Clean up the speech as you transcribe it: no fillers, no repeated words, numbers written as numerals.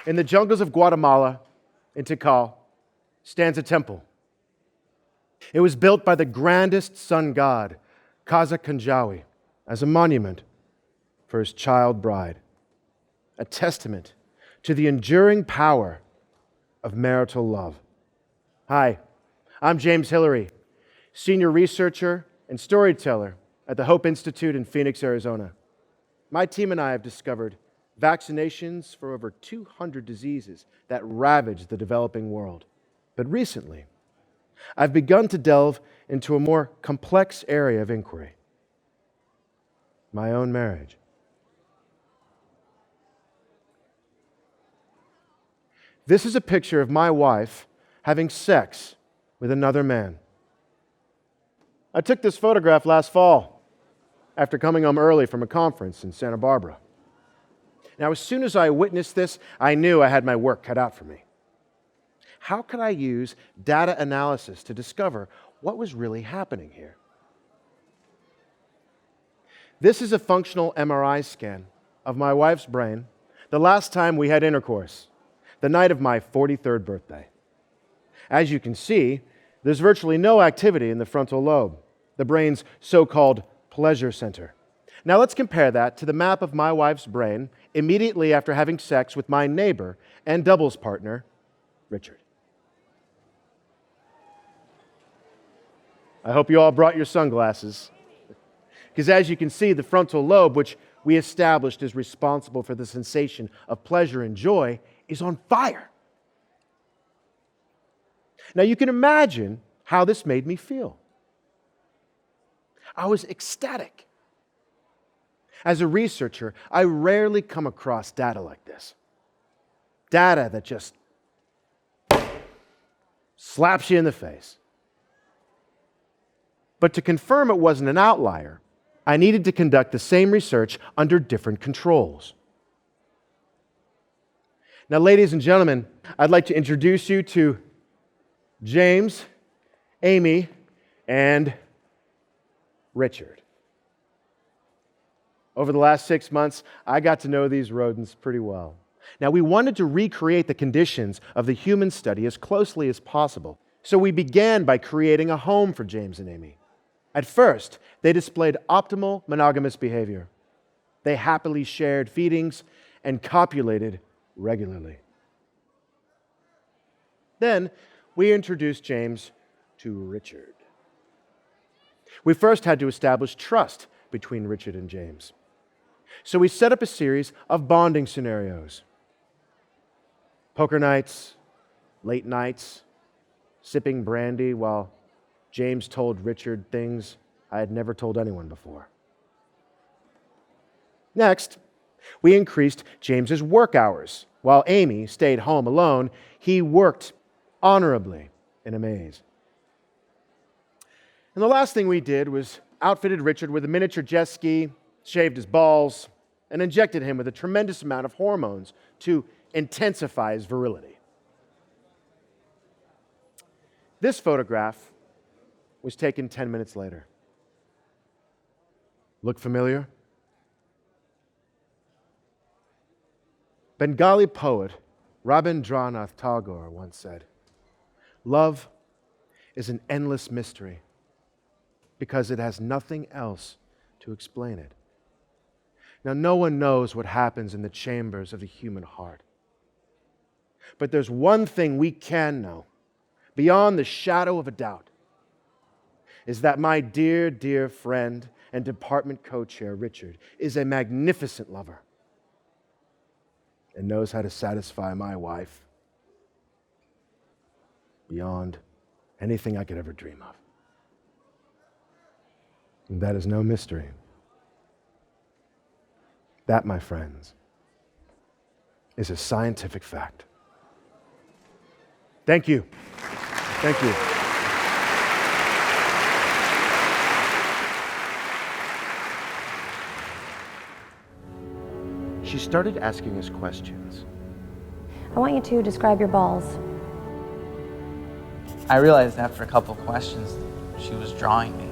In the jungles of Guatemala, in Tikal, stands a temple. It was built by the grandest sun god, Kaza Kanjawi, as a monument for his child bride, a testament to the enduring power of marital love. Hi, I'm James Hillary, senior researcher and storyteller at the Hope Institute in Phoenix, Arizona. My team and I have discovered vaccinations for over 200 diseases that ravage the developing world. But recently, I've begun to delve into a more complex area of inquiry: my own marriage. This is a picture of my wife having sex with another man. I took this photograph last fall after coming home early from a conference in Santa Barbara. Now, as soon as I witnessed this, I knew I had my work cut out for me. How could I use data analysis to discover what was really happening here? This is a functional MRI scan of my wife's brain the last time we had intercourse, the night of my 43rd birthday. As you can see, there's virtually no activity in the frontal lobe, the brain's so-called pleasure center. Now let's compare that to the map of my wife's brain immediately after having sex with my neighbor and doubles partner, Richard. I hope you all brought your sunglasses, because as you can see, the frontal lobe, which we established is responsible for the sensation of pleasure and joy, is on fire. Now you can imagine how this made me feel. I was ecstatic. As a researcher, I rarely come across data like this. Data that just slaps you in the face. But to confirm it wasn't an outlier, I needed to conduct the same research under different controls. Now, ladies and gentlemen, I'd like to introduce you to James, Amy, and Richard. Over the last 6 months, I got to know these rodents pretty well. Now, we wanted to recreate the conditions of the human study as closely as possible. So we began by creating a home for James and Amy. At first, they displayed optimal monogamous behavior. They happily shared feedings and copulated regularly. Then, we introduced James to Richard. We first had to establish trust between Richard and James. So we set up a series of bonding scenarios. Poker nights, late nights, sipping brandy while James told Richard things I had never told anyone before. Next, we increased James's work hours. While Amy stayed home alone, he worked honorably in a maze. And the last thing we did was outfitted Richard with a miniature jet ski, shaved his balls, and injected him with a tremendous amount of hormones to intensify his virility. This photograph was taken 10 minutes later. Look familiar? Bengali poet Rabindranath Tagore once said, "Love is an endless mystery because it has nothing else to explain it." Now, no one knows what happens in the chambers of the human heart. But there's one thing we can know, beyond the shadow of a doubt, is that my dear, dear friend and department co-chair, Richard, is a magnificent lover and knows how to satisfy my wife beyond anything I could ever dream of. And that is no mystery. That, my friends, is a scientific fact. Thank you. Thank you. She started asking us questions. I want you to describe your balls. I realized after a couple questions she was drawing me.